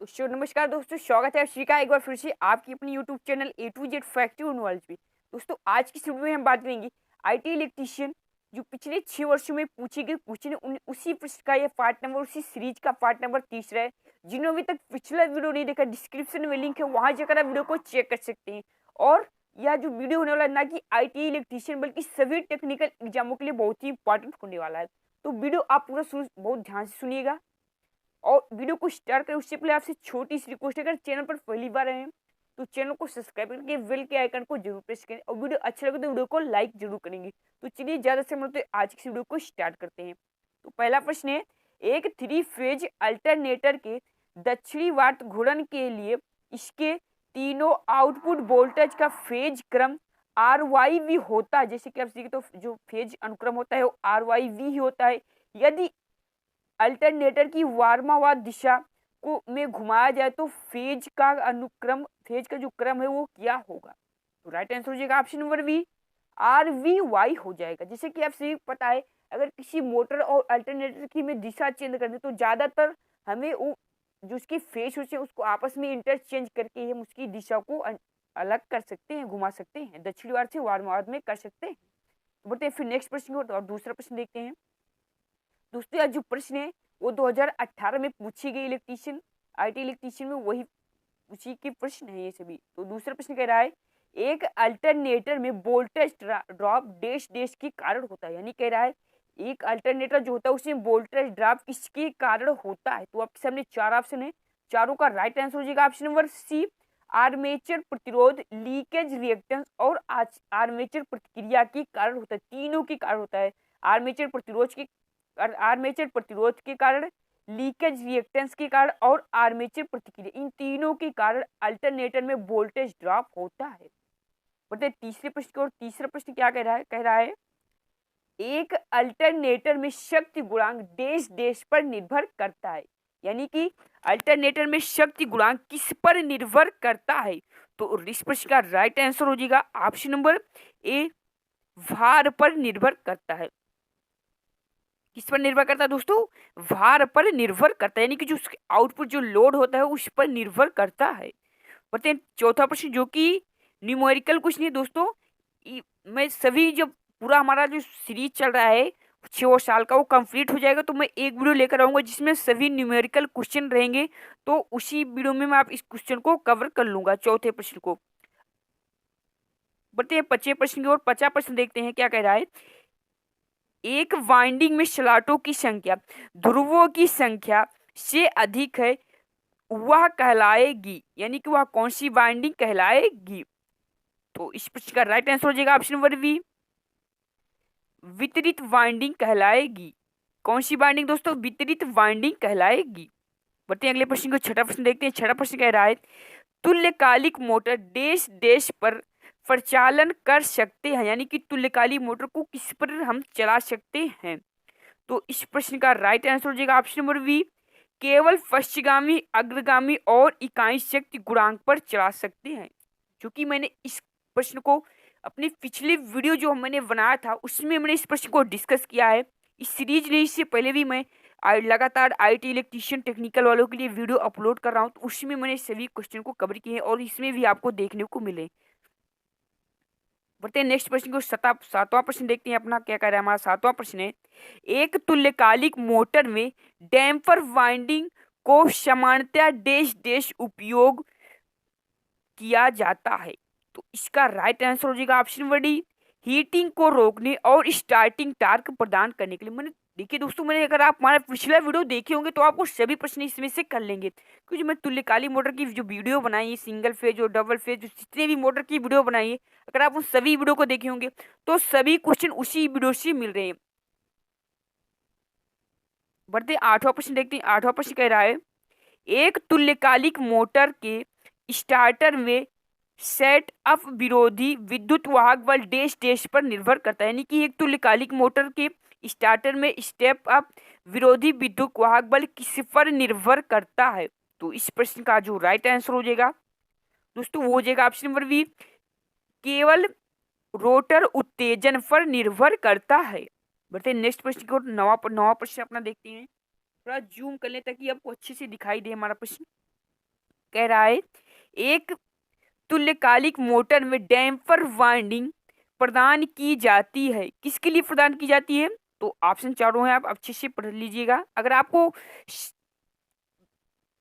तो नमस्कार दोस्तों, स्वागत है श्री का एक बार फिर से आपकी अपनी YouTube channel A to Z factory knowledge पे। दोस्तों, आज की इस वीडियो में हम बात करेंगे आईटी इलेक्ट्रीशियन जो पिछले 6 वर्षों में पूछे गए क्वेश्चन उसी प्रश्न का ये पार्ट नंबर, उसी सीरीज का पार्ट नंबर तीसरा है। जिन्होंने अभी तक पिछला वीडियो नहीं देखा, डिस्क्रिप्शन में लिंक है, वहां जाकर आप वीडियो को चेक कर सकते हैं। और यह जो वीडियो होने वाला है ना कि आईटी इलेक्ट्रीशियन बल्कि सभी टेक्निकल एग्जामों के लिए बहुत ही इंपॉर्टेंट होने वाला है। तो वीडियो आप पूरा बहुत ध्यान से सुनिएगा। और वीडियो को स्टार्ट करें उससे पहले आपसे छोटी सी रिक्वेस्ट है, अगर चैनल पर पहली बार आए हैं तो चैनल को सब्सक्राइब करके बेल के आइकन को जरूर प्रेस करें और वीडियो अच्छा लगे तो वीडियो को लाइक जरूर करेंगे। तो चलिए ज़्यादा समय तो आज की वीडियो को स्टार्ट करते हैं। तो पहला प्रश्न है, एक 3 फेज अल्टरनेटर के दक्षिणी वाट घूर्णन के लिए इसके तीनों आउटपुट वोल्टेज का फेज क्रम RYV होता है। जैसे कि आप सीखे तो जो फेज अनुक्रम होता है वो RYV ही होता है। यदि अल्टरनेटर की वार्मावार दिशा को में घुमाया जाए तो फेज का जो क्रम है वो क्या होगा? तो राइट आंसर हो जाएगा ऑप्शन नंबर बी, RVY हो जाएगा। जैसे कि आपसे पता है, अगर किसी मोटर और अल्टरनेटर की में दिशा चेंज कर दे तो ज्यादातर हमें वो जो उसकी फेज होते हैं उसको आपस में इंटरचेंज करके हम उसकी दिशा को अलग कर सकते हैं, घुमा सकते हैं, दक्षिणी वार से वार्मावार में कर सकते हैं। तो बढ़ते हैं फिर नेक्स्ट प्रश्न को और दूसरा प्रश्न देखते हैं। दोस्तों, यह जो प्रश्न है वो 2018 में पूछी गई आईटी इलेक्ट्रीशियन में वही उसी के प्रश्न है ये सभी। तो दूसरा प्रश्न कह रहा है, एक अल्टरनेटर में वोल्टेज ड्रॉप डैश डैश के कारण होता है। यानी कह रहा है एक अल्टरनेटर जो होता है उसमें वोल्टेज ड्रॉप किसके कारण होता है? तो आपके सामने 4 ऑप्शन है, चारों का राइट आंसर हो जाएगा ऑप्शन नंबर सी, आर्मेचर प्रतिरोध, लीकेज रिएक्टेंस और आर्मेचर प्रतिक्रिया के कारण होता है। तीनों के कारण होता है, आर्मेचर प्रतिरोध के कारण, लीकेज रिएक्टेंस के कारण और आर्मेचर प्रतिक्रिया, इन तीनों के कारण अल्टरनेटर में वोल्टेज ड्रॉप होता है। बताइए तीसरे प्रश्न की ओर। तीसरा प्रश्न क्या कह रहा है एक अल्टरनेटर में शक्ति गुणांक डैश डैश पर निर्भर करता है। यानी कि अल्टरनेटर में शक्ति गुणांक किस पर निर्भर करता है? तो इस प्रश्न का राइट आंसर हो जाएगा ऑप्शन नंबर ए, भार पर निर्भर करता है। किस पर निर्भर करता है दोस्तों? भार पर निर्भर करता है, यानी कि जो आउटपुट जो लोड होता है उस पर निर्भर करता है। बताते हैं चौथा प्रश्न जो कि न्यूमेरिकल क्वेश्चन है दोस्तों। मैं सभी जब पूरा हमारा जो सीरीज चल रहा है 6 साल का वो कंप्लीट हो जाएगा तो मैं एक वीडियो लेकर आऊंगा जिसमें सभी न्यूमेरिकल क्वेश्चन रहेंगे। तो उसी वीडियो में मैं आप इस क्वेश्चन को कवर कर लूंगा, चौथे प्रश्न को। बढ़ते हैं 5वें प्रश्न की ओर। 5वां प्रश्न देखते हैं क्या कह रहा है, एक वाइंडिंग में स्लॉटों की संख्या ध्रुवों की संख्या से अधिक है, वह कहलाएगी। यानी कि वह कौन सी वाइंडिंग कहलाएगी? तो इस प्रश्न का राइट आंसर हो जाएगा ऑप्शन नंबर बी, वितरित वाइंडिंग कहलाएगी। कौन सी वाइंडिंग दोस्तों? वितरित वाइंडिंग कहलाएगी। बढ़ते हैं अगले प्रश्न को। 6वां प्रश्न देखते हैं। 6वां प्रश्न कह रहा है, तुल्यकालिक मोटर डैश डैश पर प्रचालन कर सकते हैं। यानी कि तुल्यकालिक मोटर को किस पर हम चला सकते हैं? तो इस प्रश्न का राइट आंसर हो जाएगा ऑप्शन नंबर बी, केवल पश्चिगामी, अग्रगामी और इकाई शक्ति गुणांक पर चला सकते हैं। क्योंकि मैंने इस प्रश्न को अपनी पिछली वीडियो जो मैंने बनाया था उसमें मैंने इस प्रश्न को डिस्कस किया है। इस सीरीज में इससे पहले भी मैं लगातार आईटी इलेक्ट्रीशियन टेक्निकल वालों के लिए वीडियो अपलोड कर रहा हूँ, तो उसमें मैंने सभी क्वेश्चन को कवर किए हैं और इसमें भी आपको देखने को मिले। बढ़ते हैं नेक्स्ट प्रश्न को। 7वां प्रश्न देखते हैं अपना क्या कह रहा है। हमारा 7वां प्रश्न है, एक तुल्यकालिक मोटर में डैम्पर वाइंडिंग को सामान्यतः डैश डैश उपयोग किया जाता है। तो इसका राइट आंसर हो जाएगा ऑप्शन नंबर डी, हीटिंग को रोकने और स्टार्टिंग टार्क प्रदान करने के लिए। मैंने देखिए दोस्तों, मैंने अगर आप हमारा पिछला वीडियो देखे होंगे तो आपको सभी प्रश्न इसमें से कर लेंगे, क्योंकि मैं तुल्यकालिक मोटर की जो वीडियो बनाई है, सिंगल फेज और डबल फेज, जितने भी मोटर की वीडियो बनाई है, अगर आप उन सभी वीडियो को देखे होंगे तो सभी क्वेश्चन उसी वीडियो से मिल रहे हैं। बढ़ते 8वां प्रश्न देखते हैं। 8वां प्रश्न कह रहा है, एक तुल्यकालिक मोटर के स्टार्टर में सेट अप विरोधी विद्युत वाहक बल डैश डैश पर निर्भर करता है। यानी कि एक तुल्यकालिक मोटर के स्टार्टर में स्टेप अप विरोधी विद्युत वाहक बल किस पर निर्भर करता है? तो इस प्रश्न का जो राइट आंसर हो जाएगा दोस्तों वो हो जाएगा ऑप्शन नंबर बी, केवल रोटर उत्तेजन पर निर्भर करता है। बढ़ते नेक्स्ट प्रश्न की ओर। 9वां प्रश्न अपना देखते हैं। थोड़ा जूम कर लें ताकि आपको अच्छे से दिखाई दे हमारा प्रश्न। कह रहा है एक तुल्यकालिक मोटर में डैम्पर वाइंडिंग प्रदान की जाती है। किसके लिए प्रदान की जाती है? तो ऑप्शन चारों हैं, आप अच्छे से पढ़ लीजिएगा। अगर आपको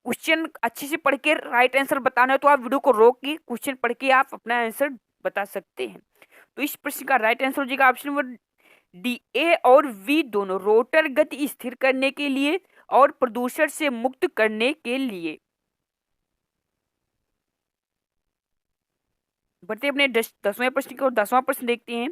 क्वेश्चन अच्छे से पढ़ के राइट आंसर बताना है तो आप वीडियो को रोक के क्वेश्चन पढ़ के आप अपना आंसर बता सकते हैं। तो इस प्रश्न का राइट आंसर हो जाएगा ऑप्शन नंबर डी। ए और वी दोनों रोटर गति स्थिर करने के लिए और प्रदूषण से मुक्त करने के लिए। बढ़ते अपने 10वें प्रश्न की ओर। 10वां प्रश्न देखते हैं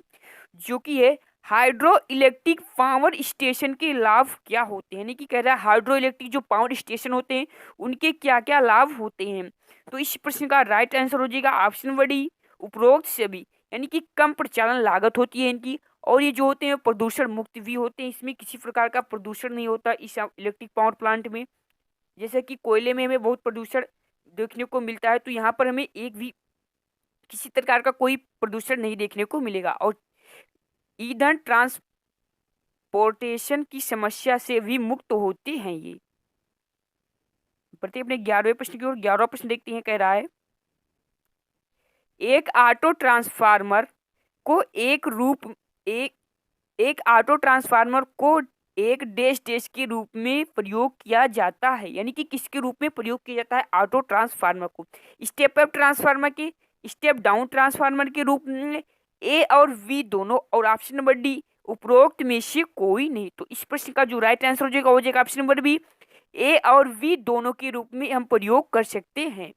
जो कि है हाइड्रो इलेक्ट्रिक पावर स्टेशन के लाभ क्या होते हैं। यानी कि कह रहा है हाइड्रो इलेक्ट्रिक जो पावर स्टेशन होते हैं उनके क्या क्या लाभ होते हैं। तो इस प्रश्न का राइट आंसर हो जाएगा ऑप्शन नंबर डी उपरोक्त सभी। यानी कि कम प्रचालन लागत होती है इनकी, और ये जो होते हैं प्रदूषण मुक्त भी होते हैं। इसमें किसी प्रकार का प्रदूषण नहीं होता इस इलेक्ट्रिक पावर प्लांट में। जैसे कि कोयले में हमें बहुत प्रदूषण देखने को मिलता है, तो यहाँ पर हमें एक भी किसी प्रकार का कोई प्रदूषण नहीं देखने को मिलेगा। और ईंधन ट्रांसपोर्टेशन की समस्या से भी मुक्त होते हैं ये। बढ़ते अपने 11वें प्रश्न की ओर। 11वां प्रश्न देखते हैं, कह रहा है एक ऑटो ट्रांसफार्मर को एक ऑटो ट्रांसफार्मर को एक डैश डैश के रूप में प्रयोग किया जाता है। यानी कि किसके रूप में प्रयोग किया जाता है ऑटो ट्रांसफार्मर को? स्टेप अप ट्रांसफार्मर के, स्टेप डाउन ट्रांसफार्मर के रूप में, ए और वी दोनों, और ऑप्शन नंबर डी उपरोक्त में से कोई नहीं। तो इस प्रश्न का जो राइट आंसर हो जाएगा ऑप्शन नंबर बी, ए और वी दोनों के रूप में हम प्रयोग कर सकते हैं।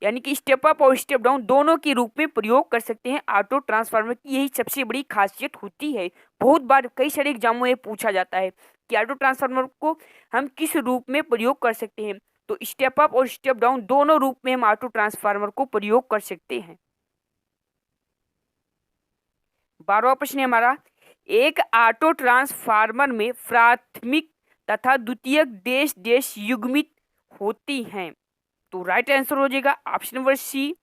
यानी कि स्टेप अप और स्टेप डाउन दोनों के रूप में प्रयोग कर सकते हैं ऑटो ट्रांसफार्मर की। यही सबसे बड़ी खासियत होती है। बहुत बार कई सारे एग्जामों में पूछा जाता है कि ऑटो ट्रांसफार्मर को हम किस रूप में प्रयोग कर सकते हैं। तो स्टेप अप और स्टेप डाउन दोनों रूप में हम ऑटो ट्रांसफार्मर को प्रयोग कर सकते हैं। 12वां प्रश्न है हमारा एक ऑटो ट्रांसफार्मर में प्राथमिक तथा द्वितीयक डैश डैश युग्मित होती हैं। तो राइट आंसर हो जाएगा ऑप्शन नंबर सी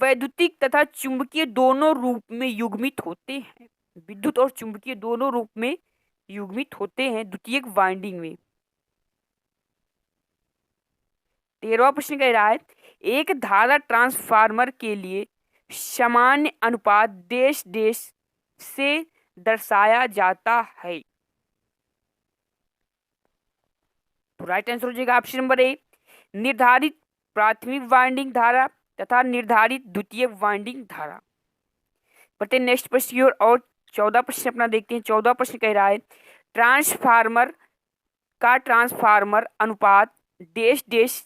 वैद्युतिक तथा चुंबकीय दोनों रूप में युग्मित होते हैं। विद्युत और चुंबकीय दोनों रूप में युग्मित होते हैं द्वितीयक वाइंडिंग में। 13वां प्रश्न कह रहा है एक धारा ट्रांसफार्मर के लिए सामान्य अनुपात डैश डैश से दर्शाया जाता है। तो राइट आंसर हो जाएगा ऑप्शन नंबर ए निर्धारित प्राथमिक वाइंडिंग धारा तथा निर्धारित द्वितीयक वाइंडिंग धारा। बढ़ते नेक्स्ट प्रश्न की ओर और 14 प्रश्न अपना देखते हैं। 14 प्रश्न कह रहा है ट्रांसफार्मर का ट्रांसफार्मर अनुपात डैश डैश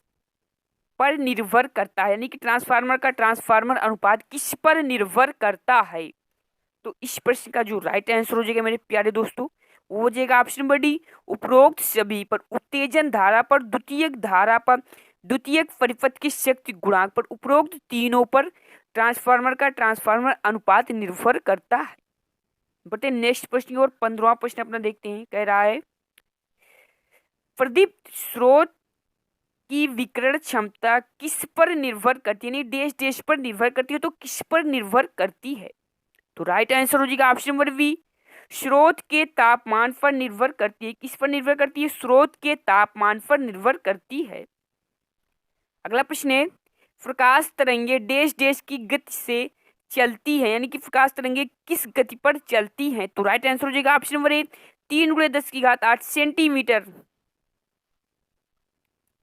पर निर्भर करता है। यानी कि ट्रांसफार्मर का ट्रांसफार्मर अनुपात किस पर निर्भर करता है? तो इस प्रश्न का जो राइट आंसर हो जाएगा मेरे प्यारे दोस्तों वो हो जाएगा ऑप्शन नंबर डी उपरोक्त सभी पर। उत्तेजन धारा पर, द्वितीयक धारा पर, द्वितीयक परिपथ की शक्ति गुणांक पर, उपरोक्त तीनों पर ट्रांसफार्मर का ट्रांसफार्मर अनुपात निर्भर करता है। बटे नेक्स्ट प्रश्न और 15वां प्रश्न अपना देखते हैं। कह रहा है प्रदीप्त स्रोत की विकिरण क्षमता किस पर निर्भर करती है? यानी डैश डैश पर निर्भर करती है, तो किस पर निर्भर करती है? तो राइट आंसर हो जाएगा ऑप्शन नंबर बी स्रोत के तापमान पर निर्भर करती है। किस पर निर्भर करती है? स्रोत के तापमान पर निर्भर करती है। अगला प्रश्न है प्रकाश तरंगे डैश डैश की गति से चलती है। यानी कि प्रकाश तरंगे किस गति पर चलती हैं? तो राइट आंसर हो जाएगा ऑप्शन नंबर ए 3×10⁸ सेंटीमीटर।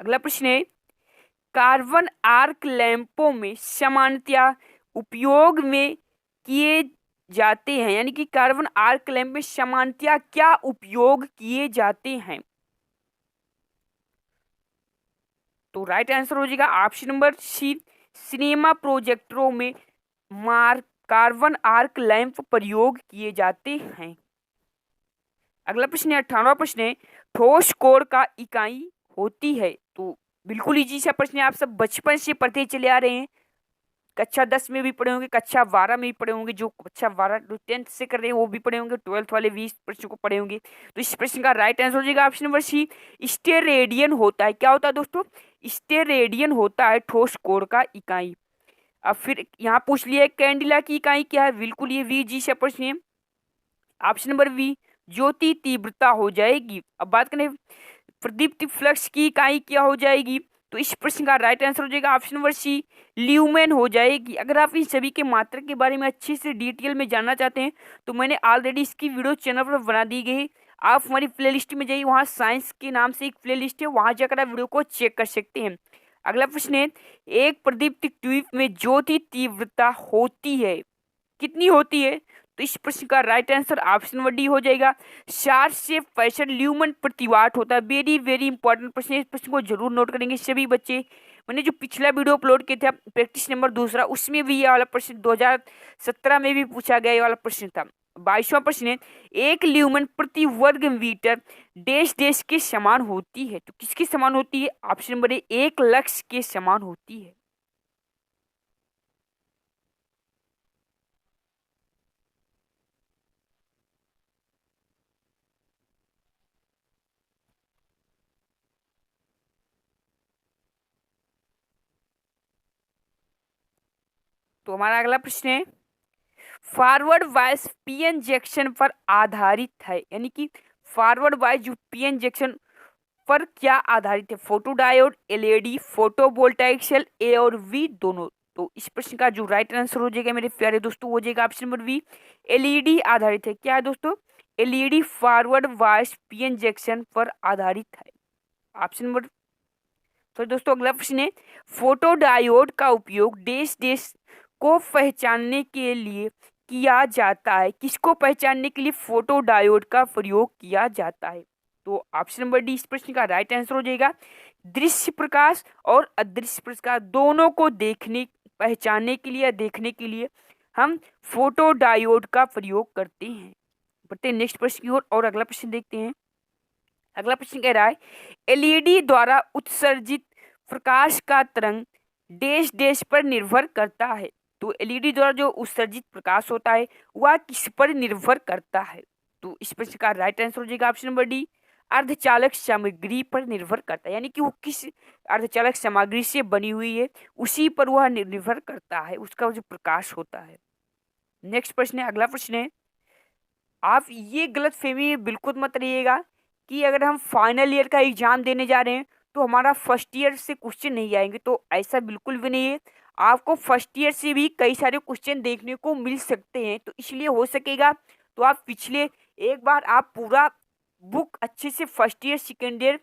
अगला प्रश्न है कार्बन आर्क लैंपों में सामान्यतया उपयोग में किए जाते हैं। यानी कि कार्बन आर्क लैंप में सामान्यतया क्या उपयोग किए जाते हैं? तो राइट आंसर हो जाएगा ऑप्शन नंबर सी सिनेमा प्रोजेक्टरों में कार्बन आर्क लैंप प्रयोग किए जाते हैं। अगला प्रश्न है 18वां प्रश्न है ठोस कोर का इकाई होती है। तो बिल्कुल इजी सा प्रश्न है, आप सब बचपन से पढ़ते चले आ रहे हैं। कक्षा 10 में भी पढ़े होंगे, कक्षा 12 में भी पढ़े होंगे, जो कक्षा 12 10th से कर रहे हैं वो भी पढ़े होंगे, 12th वाले 20 प्रश्न को पढ़े होंगे। तो इस प्रश्न का राइट आंसर हो जाएगा ऑप्शन नंबर सी स्टेरेडियन होता है। क्या होता है दोस्तों? स्टेरेडियन होता है ठोस कोर का इकाई। अब फिर यहाँ पूछ लिया कैंडिला की इकाई क्या है? बिल्कुल ये वी जी से प्रश्न है। ऑप्शन नंबर वी ज्योति तीव्रता हो जाएगी। अब बात करें प्रदीप्त फ्लक्स की इकाई क्या हो जाएगी? तो इस प्रश्न का राइट आंसर हो जाएगा ऑप्शन नंबर सी, ल्यूमेन हो जाएगी। अगर आप इन सभी के मात्रा के बारे में अच्छे से डिटेल में जानना चाहते हैं तो मैंने ऑलरेडी इसकी वीडियो चैनल पर बना दी गई है। आप हमारी प्लेलिस्ट में जाइए, वहाँ साइंस के नाम से एक प्लेलिस्ट है, वहाँ जाकर आप वीडियो को चेक कर सकते हैं। अगला प्रश्न है, एक प्रदीप्त ट्यूब में ज्योति तीव्रता होती है, कितनी होती है? तो इस प्रश्न का right answer option number D हो जाएगा, 60 से 65 ल्यूमन प्रति वाट होता है। वेरी वेरी इंपॉर्टेंट प्रश्न है, इस प्रश्न को जरूर नोट करेंगे सभी बच्चे। मैंने जो पिछला वीडियो अपलोड किया था प्रैक्टिस नंबर 2, उसमें भी ये वाला प्रश्न 2017 में भी पूछा गया, ये वाला प्रश्न था। 22वां प्रश्न है, एक ल्यूमन प्रति वर्ग मीटर देश देश के समान होती है, तो किसके समान होती है? ऑप्शन नंबर ए, 1 लक्स के समान होती है। तो हमारा अगला प्रश्न है, फॉरवर्ड वाइज पीएन जंक्शन पर आधारित है, यानी कि फॉरवर्ड वाइज जो पीएन जंक्शन पर क्या आधारित है? Photo diode, LED, photovoltaic cell, A और बी दोनों। तो इस प्रश्न का जो राइट आंसर हो जाएगा मेरे प्यारे दोस्तों, हो जाएगा ऑप्शन नंबर बी, एलईडी आधारित है। क्या है दोस्तों? LED forward wise PN junction पर आधारित है। Option number. तो दोस्तों अगला प्रश्न है, फोटो डायोड का उपयोग देश देश को पहचानने के लिए किया जाता है, किसको पहचानने के लिए फोटो डायोड का प्रयोग किया जाता है? तो ऑप्शन नंबर डी इस प्रश्न का राइट आंसर हो जाएगा, दृश्य प्रकाश और अदृश्य प्रकाश दोनों को देखने पहचानने के लिए, देखने के लिए हम फोटो डायोड का प्रयोग करते हैं। बढ़ते हैं नेक्स्ट प्रश्न की ओर और अगला प्रश्न देखते हैं। अगला प्रश्न कह रहा है, एलईडी द्वारा उत्सर्जित प्रकाश का तरंग देश देश पर निर्भर करता है। तो एलईडी द्वारा जो उत्सर्जित प्रकाश होता है वह किस पर निर्भर करता है? तो इस प्रश्न का राइट आंसर हो जाएगा ऑप्शन नंबर डी, अर्धचालक सामग्री पर निर्भर करता है, यानी कि वो किस अर्धचालक सामग्री से बनी हुई है उसी पर वह निर्भर करता है, उसका जो प्रकाश होता है। नेक्स्ट प्रश्न है, अगला प्रश्न है, आप ये गलत फहमी में बिल्कुल मत रहिएगा कि अगर हम फाइनल ईयर का एग्जाम देने जा रहे हैं तो हमारा फर्स्ट ईयर से क्वेश्चन नहीं आएंगे, तो ऐसा बिल्कुल भी नहीं है। आपको फर्स्ट ईयर से भी कई सारे क्वेश्चन देखने को मिल सकते हैं, तो इसलिए हो सकेगा तो आप पिछले एक बार आप पूरा बुक अच्छे से फर्स्ट ईयर सेकेंड ईयर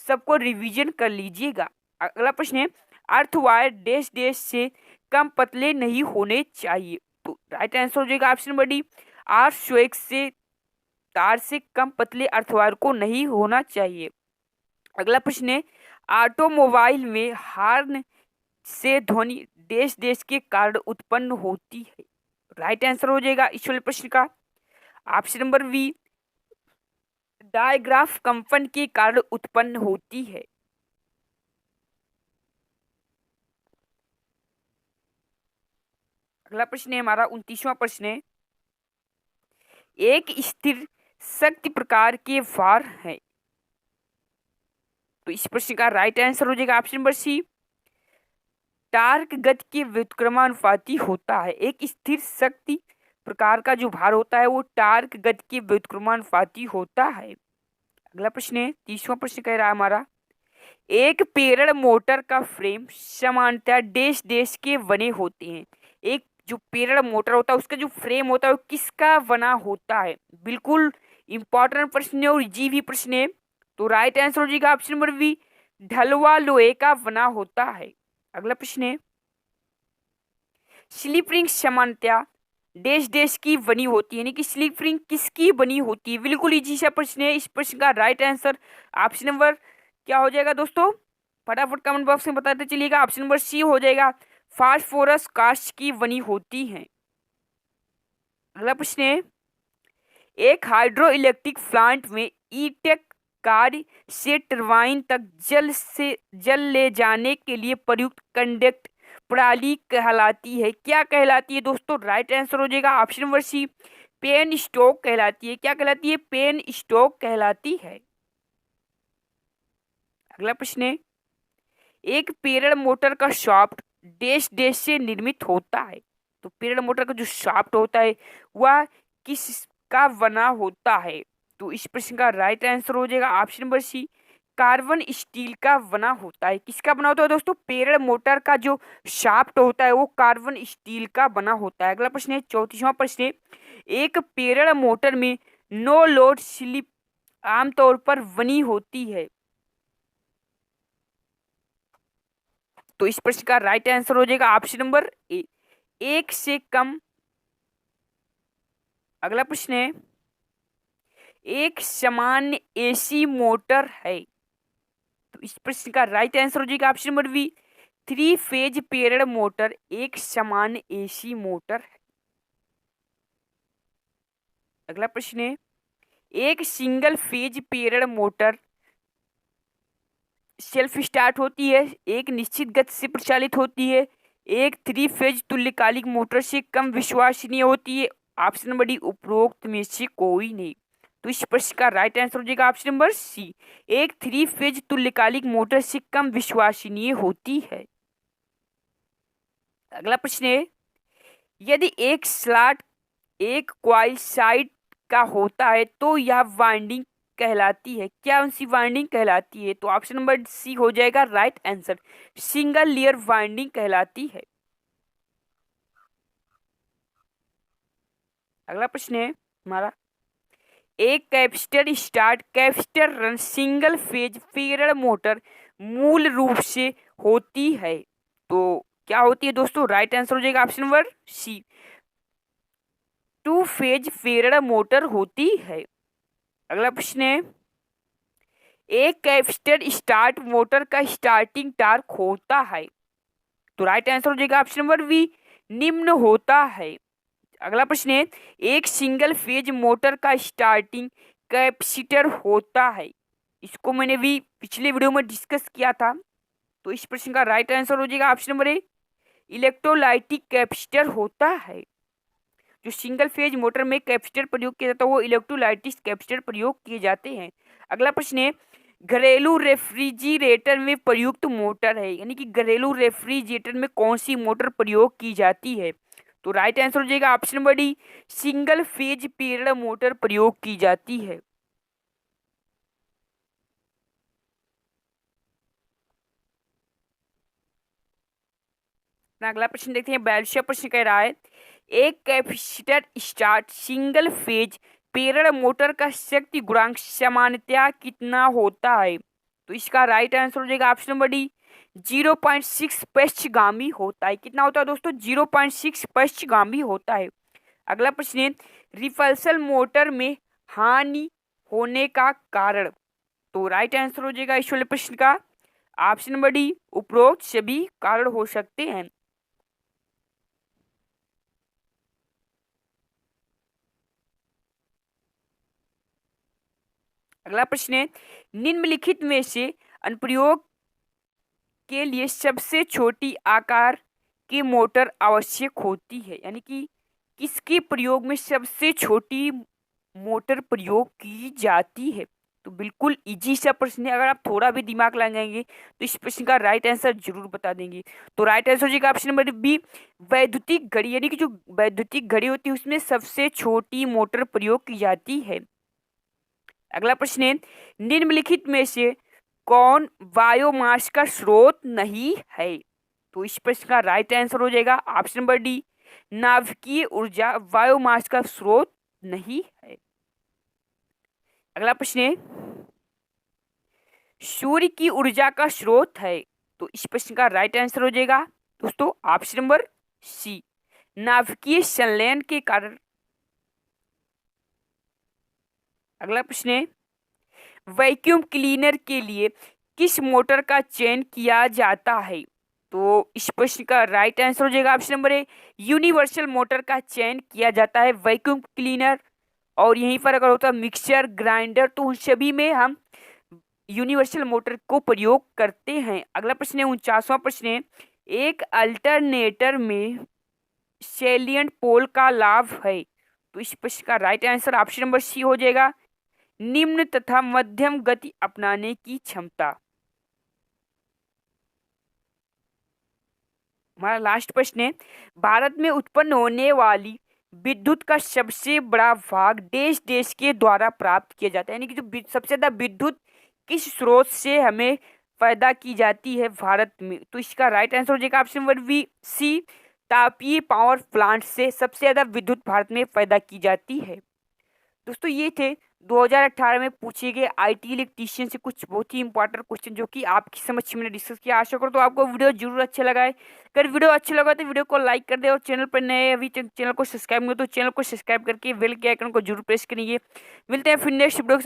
सबको रिवीजन कर लीजिएगा। अगला प्रश्न है, अर्थ वायर देश देश से कम पतले नहीं होने चाहिए। तो राइट आंसर हो जाएगा ऑप्शन नंबर डी, R101 से तार से कम पतले अर्थवायर को नहीं होना चाहिए। अगला प्रश्न है, ऑटोमोबाइल में हॉर्न से ध्वनि देश देश के कारण उत्पन्न होती है। राइट आंसर हो जाएगा इस वाले प्रश्न का ऑप्शन नंबर बी, डायग्राफ कंपन के कारण उत्पन्न होती है। अगला प्रश्न है हमारा 29वां प्रश्न है, एक स्थिर शक्ति प्रकार के भार है। तो इस प्रश्न का राइट आंसर हो जाएगा ऑप्शन नंबर सी, टार्क गति के व्युत्क्रमानुपाती होता है। एक स्थिर शक्ति प्रकार का जो भार होता है वो टार्क गति के व्युत्क्रमानुपाती होता है। अगला प्रश्न है 30वां प्रश्न कह रहा है हमारा, एक प्रेरण मोटर का फ्रेम सामान्यतः देश देश के बने होते हैं। एक जो प्रेरण मोटर होता है उसका जो फ्रेम होता है वो किसका बना होता है? बिल्कुल इंपॉर्टेंट प्रश्न है और इजी भी प्रश्न है। तो राइट आंसर हो जाएगा ऑप्शन नंबर बी, ढलवा लोहे का बना होता है। अगला प्रश्न है, स्लिप रिंग सामान्यतः देश देश की बनी होती है, यानी कि स्लिप रिंग किसकी बनी होती है? बिल्कुल इजी सा प्रश्न है। इस प्रश्न का राइट आंसर ऑप्शन नंबर क्या हो जाएगा दोस्तों? फटाफट कमेंट बॉक्स में बताते चलिएगा। ऑप्शन नंबर सी हो जाएगा, फास्फोरस कास्ट की बनी होती है। अगला प्रश्न है, एक हाइड्रो इलेक्ट्रिक प्लांट में ईटेक कार्य से टरबाइन तक जल ले जाने के लिए प्रयुक्त कंडक्ट प्रणाली कहलाती है। क्या कहलाती है दोस्तों? राइट आंसर हो जाएगा option number C, pen stock कहलाती है। क्या कहलाती है? पेन स्टॉक कहलाती है। अगला प्रश्न है, एक प्रेरण मोटर का शाफ्ट देश देश से निर्मित होता है। तो प्रेरण मोटर का जो शाफ्ट होता है वह किस का बना होता है? तो इस प्रश्न का राइट आंसर हो जाएगा option number C, carbon steel का बना होता है। किसका बना होता है दोस्तों? प्रेरण मोटर का जो शाफ्ट होता है वो कार्बन स्टील का बना होता है। अगला प्रश्न है 34वां प्रश्न है, एक प्रेरण मोटर में नो लोड स्लिप आमतौर पर बनी होती है। तो इस प्रश्न का राइट आंसर हो जाएगा ऑप्शन नंबर ए, एक से कम। अगला प्रश्न है, एक सामान्य एसी मोटर है। तो इस प्रश्न का राइट आंसर हो जाएगा ऑप्शन नंबर बी, 3 फेज प्रेरण मोटर एक सामान्य एसी मोटर है। अगला प्रश्न है, एक सिंगल फेज प्रेरण मोटर सेल्फ स्टार्ट होती है, एक निश्चित गति से प्रचालित होती है, एक 3 फेज तुल्यकालिक मोटर से कम विश्वसनीय होती है। ऑप्शन नंबर डी, उपरोक्त में से कोई नहीं। तो इस प्रश्न का राइट आंसर हो जाएगा ऑप्शन नंबर सी, एक 3 फेज तुल्यकालिक मोटर से कम विश्वसनीय होती है। अगला प्रश्न है, यदि एक स्लॉट एक क्वाइल साइड का होता है तो यह वाइंडिंग कहलाती है। क्या उनसी वाइंडिंग कहलाती है? तो ऑप्शन नंबर सी हो जाएगा right answer, single layer winding कहलाती है। अगला प्रश्न है हमारा, एक capacitor start capacitor run single phase प्रेरण मोटर मूल रूप से होती है। तो क्या होती है दोस्तों? राइट आंसर हो जाएगा ऑप्शन नंबर सी, 2 फेज प्रेरण मोटर होती है। अगला प्रश्न है, एक कैपेसिटर स्टार्ट मोटर का स्टार्टिंग टार्क होता है। तो राइट आंसर हो जाएगा ऑप्शन नंबर बी, निम्न होता है। अगला प्रश्न है, एक सिंगल फेज मोटर का स्टार्टिंग कैपेसिटर होता है। इसको मैंने भी पिछले वीडियो में डिस्कस किया था। तो इस प्रश्न का राइट आंसर हो जाएगा option number A, electrolytic capacitor होता है। जो सिंगल फेज मोटर में कैपेसिटर प्रयोग किया जाता है वो इलेक्ट्रोलाइटिक कैपेसिटर प्रयोग किए जाते हैं। अगला प्रश्न है, घरेलू रेफ्रिजरेटर में प्रयुक्त मोटर है, यानी कि घरेलू रेफ्रिजरेटर में कौन सी मोटर प्रयोग की जाती है? तो राइट आंसर हो जाएगा option number D, single phase प्रेरण मोटर प्रयोग की जाती है। अगला प्रश्न देखते हैं, 42वां प्रश्न कह रहा है, एक कैपेसिटर स्टार्ट सिंगल फेज प्रेरण मोटर का शक्ति गुणांक सामान्यतया कितना होता है? तो इसका राइट आंसर हो जाएगा ऑप्शन नंबर डी, 0.6 पश्चगामी होता है। कितना होता है दोस्तों? 0.6 पश्चगामी होता है। अगला प्रश्न है, रिपल्सन मोटर में हानि होने का कारण। तो राइट आंसर हो जाएगा इस वाले प्रश्न का ऑप्शन नंबर डी, उपरोक्त सभी कारण हो सकते हैं। अगला प्रश्न है, निम्नलिखित में से अनुप्रयोग के लिए सबसे छोटी आकार की मोटर आवश्यक होती है, यानी कि किसके प्रयोग में सबसे छोटी मोटर प्रयोग की जाती है? तो बिल्कुल इजी सा प्रश्न है, अगर आप थोड़ा भी दिमाग लगाएंगे तो इस प्रश्न का राइट आंसर जरूर बता देंगे। तो राइट आंसर हो जाएगा ऑप्शन नंबर बी, वैद्युतिक घड़ी, यानी कि जो वैद्युतिक घड़ी होती है उसमें सबसे छोटी मोटर प्रयोग की जाती है। अगला प्रश्न है, निम्नलिखित में से कौन बायोमास का स्रोत नहीं है? तो इस प्रश्न का राइट आंसर हो जाएगा ऑप्शन नंबर डी, नाभिकीय ऊर्जा बायोमास का स्रोत नहीं है। अगला प्रश्न है, सूर्य की ऊर्जा का स्रोत है। तो इस प्रश्न का राइट आंसर हो जाएगा दोस्तों ऑप्शन नंबर सी, नाभिकीय संलयन के कारण। अगला प्रश्न है, वैक्यूम क्लीनर के लिए किस मोटर का चयन किया जाता है? तो इस प्रश्न का राइट आंसर हो जाएगा option number A, universal motor का चयन किया जाता है वैक्यूम क्लीनर। और यहीं पर अगर होता है मिक्सर ग्राइंडर तो उन सभी में हम यूनिवर्सल मोटर को प्रयोग करते हैं। अगला प्रश्न है 49वां प्रश्न है, एक अल्टरनेटर में सैलिएंट पोल का लाभ है। तो इस प्रश्न का right answer option number C हो जाएगा, निम्न तथा मध्यम गति अपनाने की क्षमता। हमारा लास्ट प्रश्न है, भारत में उत्पन्न होने वाली विद्युत का सबसे बड़ा भाग देश देश के द्वारा प्राप्त किया जाता है, यानी कि जो सबसे ज्यादा विद्युत किस स्रोत से हमें पैदा की जाती है भारत में? तो इसका राइट आंसर हो जाएगा ऑप्शन नंबर बी सी, तापीय पावर प्लांट से सबसे ज़्यादा विद्युत भारत में पैदा की जाती है। दोस्तों ये थे 2018 में पूछे गए आईटी इलेक्ट्रीशियन से कुछ बहुत ही इंपॉर्टेंट क्वेश्चन जो कि आपकी समझ मैंने डिस्कस किया। आशा करो तो आपको वीडियो जरूर अच्छा लगा है। अगर वीडियो अच्छा लगा तो वीडियो को लाइक कर दे और चैनल पर नए अभी चैनल को सब्सक्राइब नहीं हो तो चैनल को सब्सक्राइब करके बेल के आइकन को जरूर प्रेस करिए। मिलते हैं फिर नेक्स्ट वीडियो के साथ।